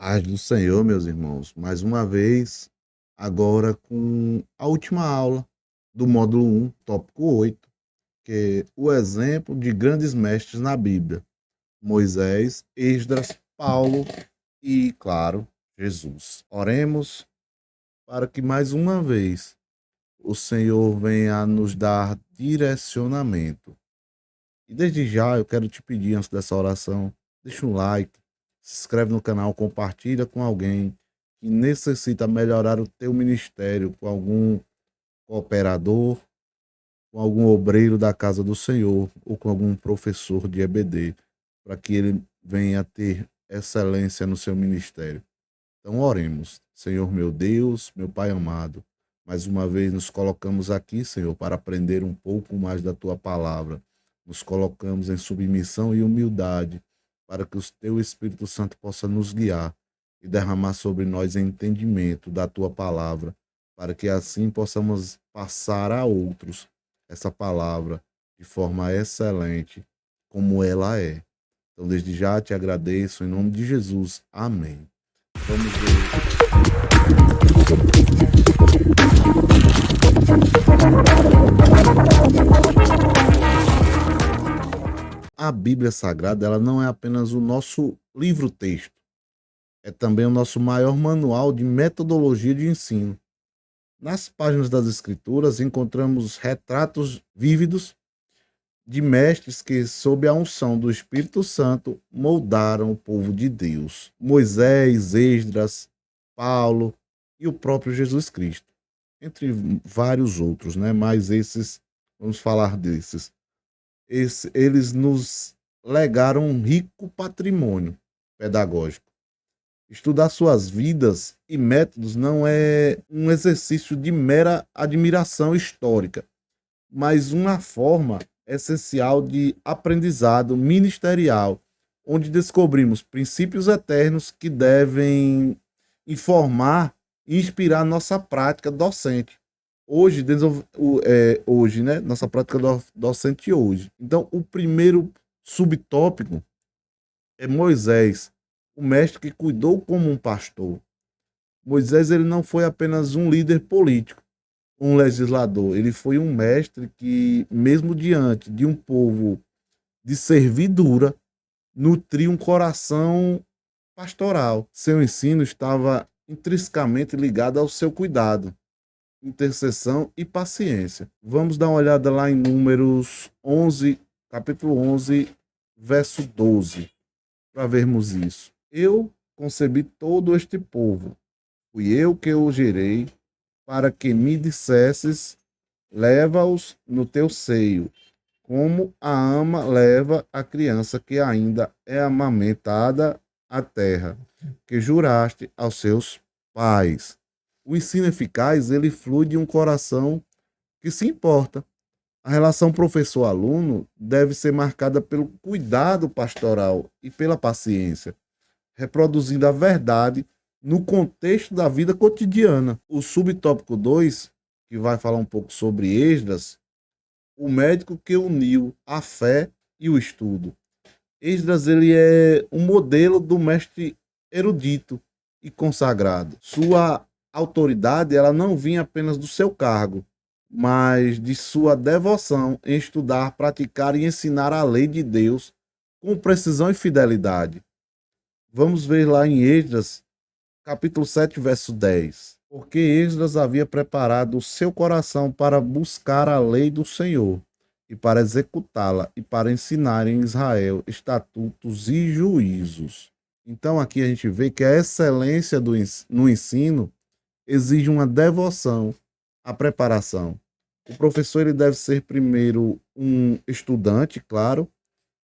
Paz do Senhor, meus irmãos, mais uma vez, agora com a última aula do módulo 1, tópico 8, que é o exemplo de grandes mestres na Bíblia: Moisés, Esdras, Paulo e, claro, Jesus. Oremos para que mais uma vez o Senhor venha a nos dar direcionamento. E desde já eu quero te pedir, antes dessa oração, deixa um like, se inscreve no canal, compartilha com alguém que necessita melhorar o teu ministério, com algum cooperador, com algum obreiro da casa do Senhor ou com algum professor de EBD, para que ele venha a ter excelência no seu ministério. Então oremos. Senhor meu Deus, meu Pai amado, mais uma vez nos colocamos aqui, Senhor, para aprender um pouco mais da tua palavra. Nos colocamos em submissão e humildade para que o teu Espírito Santo possa nos guiar e derramar sobre nós entendimento da tua palavra, para que assim possamos passar a outros essa palavra de forma excelente, como ela é. Então, desde já te agradeço em nome de Jesus. Amém. Vamos ver. A Bíblia Sagrada, ela não é apenas o nosso livro-texto, é também o nosso maior manual de metodologia de ensino. Nas páginas das Escrituras encontramos retratos vívidos de mestres que, sob a unção do Espírito Santo, moldaram o povo de Deus. Moisés, Esdras, Paulo e o próprio Jesus Cristo, entre vários outros, né? Mas esses, vamos falar desses. Eles nos legaram um rico patrimônio pedagógico. Estudar suas vidas e métodos não é um exercício de mera admiração histórica, mas uma forma essencial de aprendizado ministerial, onde descobrimos princípios eternos que devem informar e inspirar nossa prática docente. Hoje, hoje, né? Nossa prática docente hoje. Então, o primeiro subtópico é Moisés, o mestre que cuidou como um pastor. Moisés, ele não foi apenas um líder político, um legislador, ele foi um mestre que, mesmo diante de um povo de servidura, nutria um coração pastoral. Seu ensino estava intrinsecamente ligado ao seu cuidado, intercessão e paciência. Vamos dar uma olhada lá em Números 11, capítulo 11, verso 12, para vermos isso. Eu concebi todo este povo, fui eu que o gerei, para que me dissesses, leva-os no teu seio, como a ama leva a criança que ainda é amamentada à terra, que juraste aos seus pais. O ensino eficaz, ele flui de um coração que se importa. A relação professor-aluno deve ser marcada pelo cuidado pastoral e pela paciência, reproduzindo a verdade no contexto da vida cotidiana. O subtópico 2, que vai falar um pouco sobre Esdras, o médico que uniu a fé e o estudo. Esdras, ele é um modelo do mestre erudito e consagrado. Sua autoridade, ela não vinha apenas do seu cargo, mas de sua devoção em estudar, praticar e ensinar a lei de Deus com precisão e fidelidade. Vamos ver lá em Esdras, capítulo 7, verso 10. Porque Esdras havia preparado o seu coração para buscar a lei do Senhor e para executá-la e para ensinar em Israel estatutos e juízos. Então aqui a gente vê que a excelência no ensino exige uma devoção à preparação. O professor, ele deve ser primeiro um estudante, claro,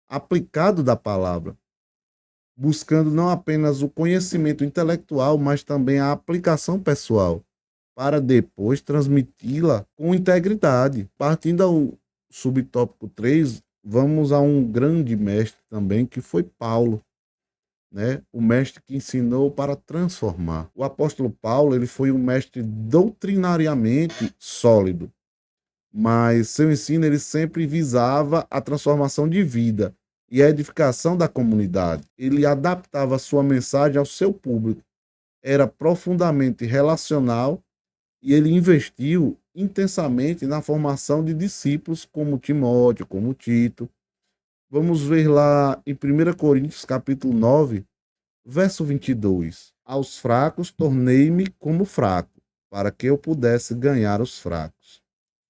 aplicado da palavra, buscando não apenas o conhecimento intelectual, mas também a aplicação pessoal, para depois transmiti-la com integridade. Partindo ao subtópico 3, vamos a um grande mestre também, que foi Paulo, né? O mestre que ensinou para transformar. O apóstolo Paulo, ele foi um mestre doutrinariamente sólido, mas seu ensino, ele sempre visava a transformação de vida, e a edificação da comunidade. Ele adaptava a sua mensagem ao seu público, era profundamente relacional e ele investiu intensamente na formação de discípulos como Timóteo, como Tito. Vamos ver lá em 1 Coríntios capítulo 9, verso 22. Aos fracos tornei-me como fraco, para que eu pudesse ganhar os fracos.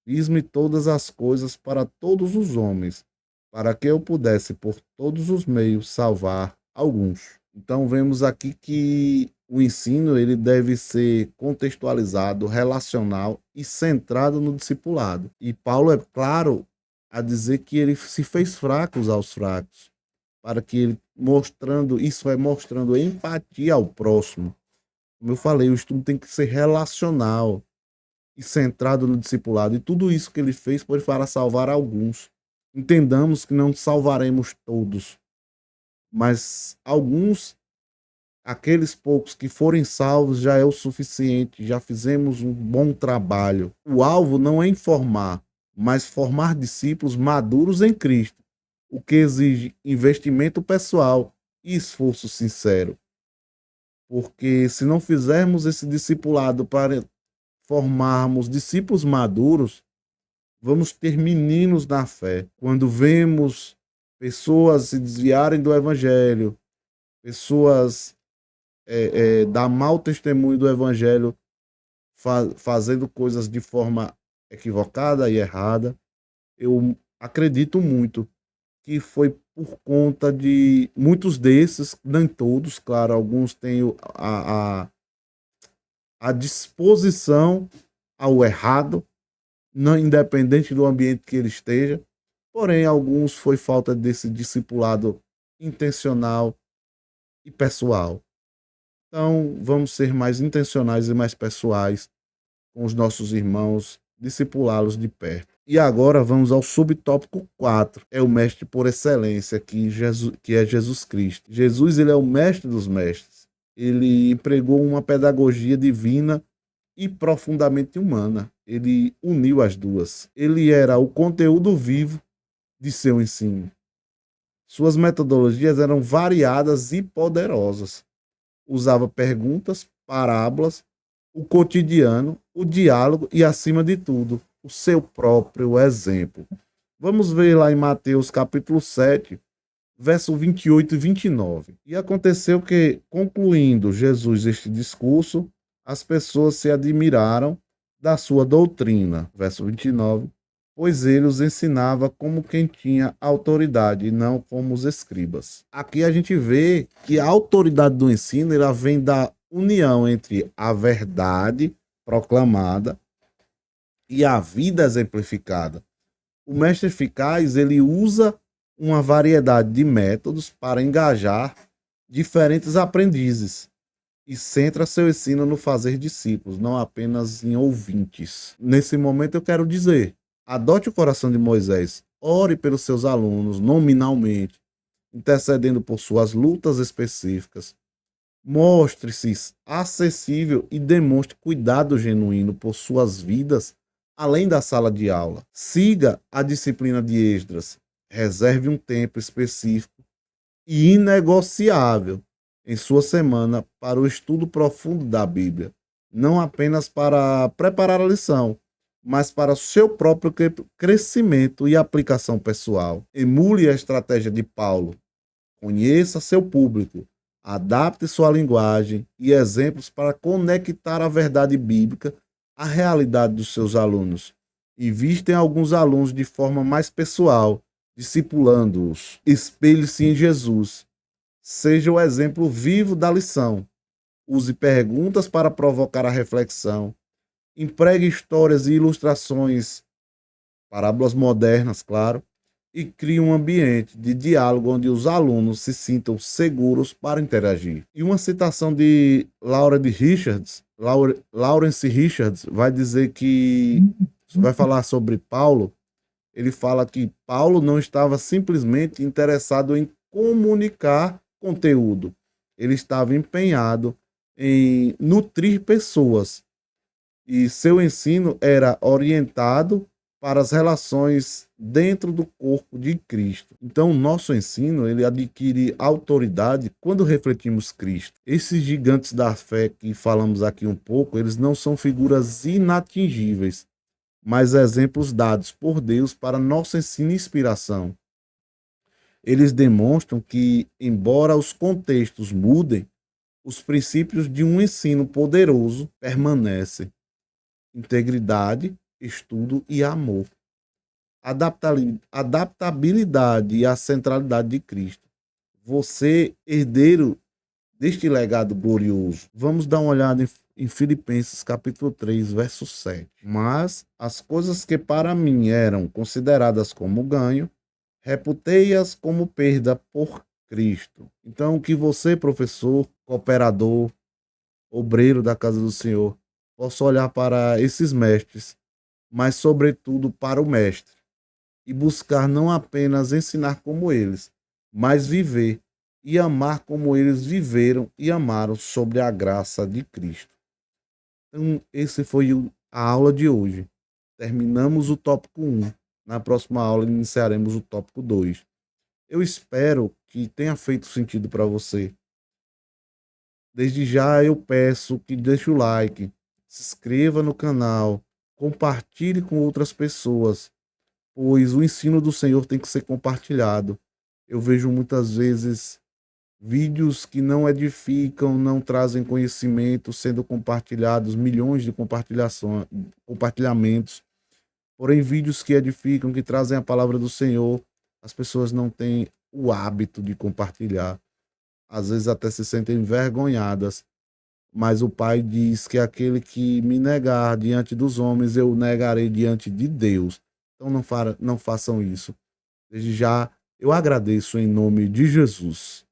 Fiz-me todas as coisas para todos os homens, para que eu pudesse por todos os meios salvar alguns. Então vemos aqui que o ensino ele deve ser contextualizado, relacional e centrado no discipulado. E Paulo é claro a dizer que ele se fez fracos aos fracos, para que ele mostrando empatia ao próximo. Como eu falei, o estudo tem que ser relacional e centrado no discipulado. E tudo isso que ele fez foi para salvar alguns. Entendamos que não salvaremos todos, mas alguns, aqueles poucos que forem salvos, já é o suficiente, já fizemos um bom trabalho. O alvo não é informar, mas formar discípulos maduros em Cristo, o que exige investimento pessoal e esforço sincero. Porque se não fizermos esse discipulado para formarmos discípulos maduros, vamos ter meninos na fé. Quando vemos pessoas se desviarem do evangelho, pessoas dar mau testemunho do evangelho, fazendo coisas de forma equivocada e errada, eu acredito muito que foi por conta de muitos desses, nem todos, claro, alguns têm a disposição ao errado, não independente do ambiente que ele esteja, porém alguns foi falta desse discipulado intencional e pessoal. Então, vamos ser mais intencionais e mais pessoais com os nossos irmãos, discipulá-los de perto. E agora vamos ao subtópico 4. É o mestre por excelência, que é Jesus Cristo. Jesus, ele é o mestre dos mestres. Ele empregou uma pedagogia divina e profundamente humana. Ele uniu as duas. Ele era o conteúdo vivo de seu ensino. Suas metodologias eram variadas e poderosas. Usava perguntas, parábolas, o cotidiano, o diálogo e, acima de tudo, o seu próprio exemplo. Vamos ver lá em Mateus capítulo 7, verso 28 e 29. E aconteceu que, concluindo Jesus este discurso, as pessoas se admiraram da sua doutrina. Verso 29. Pois ele os ensinava como quem tinha autoridade e não como os escribas. Aqui a gente vê que a autoridade do ensino ela vem da união entre a verdade proclamada e a vida exemplificada. O mestre eficaz ele usa uma variedade de métodos para engajar diferentes aprendizes e centra seu ensino no fazer discípulos, não apenas em ouvintes. Nesse momento eu quero dizer, adote o coração de Moisés, ore pelos seus alunos nominalmente, intercedendo por suas lutas específicas. Mostre-se acessível e demonstre cuidado genuíno por suas vidas, além da sala de aula. Siga a disciplina de Esdras. Reserve um tempo específico e inegociável em sua semana para o estudo profundo da Bíblia, não apenas para preparar a lição, mas para o seu próprio crescimento e aplicação pessoal. Emule a estratégia de Paulo. Conheça seu público, adapte sua linguagem e exemplos para conectar a verdade bíblica à realidade dos seus alunos. Invista em alguns alunos de forma mais pessoal, discipulando-os. Espelhe-se em Jesus. Seja o exemplo vivo da lição. Use perguntas para provocar a reflexão. Empregue histórias e ilustrações, parábolas modernas, claro, e crie um ambiente de diálogo onde os alunos se sintam seguros para interagir. E uma citação de Lawrence Richards, vai dizer que, vai falar sobre Paulo, ele fala que Paulo não estava simplesmente interessado em comunicar conteúdo, ele estava empenhado em nutrir pessoas, e seu ensino era orientado para as relações dentro do corpo de Cristo. Então, o nosso ensino, ele adquire autoridade quando refletimos Cristo. Esses gigantes da fé que falamos aqui um pouco, eles não são figuras inatingíveis, mas exemplos dados por Deus para nosso ensino e inspiração. Eles demonstram que, embora os contextos mudem, os princípios de um ensino poderoso permanecem: integridade, estudo e amor, adaptabilidade e a centralidade de Cristo. Você, herdeiro deste legado glorioso. Vamos dar uma olhada em Filipenses capítulo 3, verso 7. Mas as coisas que para mim eram consideradas como ganho, reputei-as como perda por Cristo. Então, que você, professor, cooperador, obreiro da casa do Senhor, possa olhar para esses mestres, mas, sobretudo, para o Mestre, e buscar não apenas ensinar como eles, mas viver e amar como eles viveram e amaram sobre a graça de Cristo. Então, esse foi a aula de hoje. Terminamos o tópico 1. Na próxima aula iniciaremos o tópico 2. Eu espero que tenha feito sentido para você. Desde já eu peço que deixe o like, se inscreva no canal, compartilhe com outras pessoas, pois o ensino do Senhor tem que ser compartilhado. Eu vejo muitas vezes vídeos que não edificam, não trazem conhecimento sendo compartilhados, milhões de compartilhamentos. Porém, vídeos que edificam, que trazem a palavra do Senhor, as pessoas não têm o hábito de compartilhar. Às vezes até se sentem envergonhadas. Mas o Pai diz que aquele que me negar diante dos homens, eu negarei diante de Deus. Então não façam isso. Desde já, eu agradeço em nome de Jesus.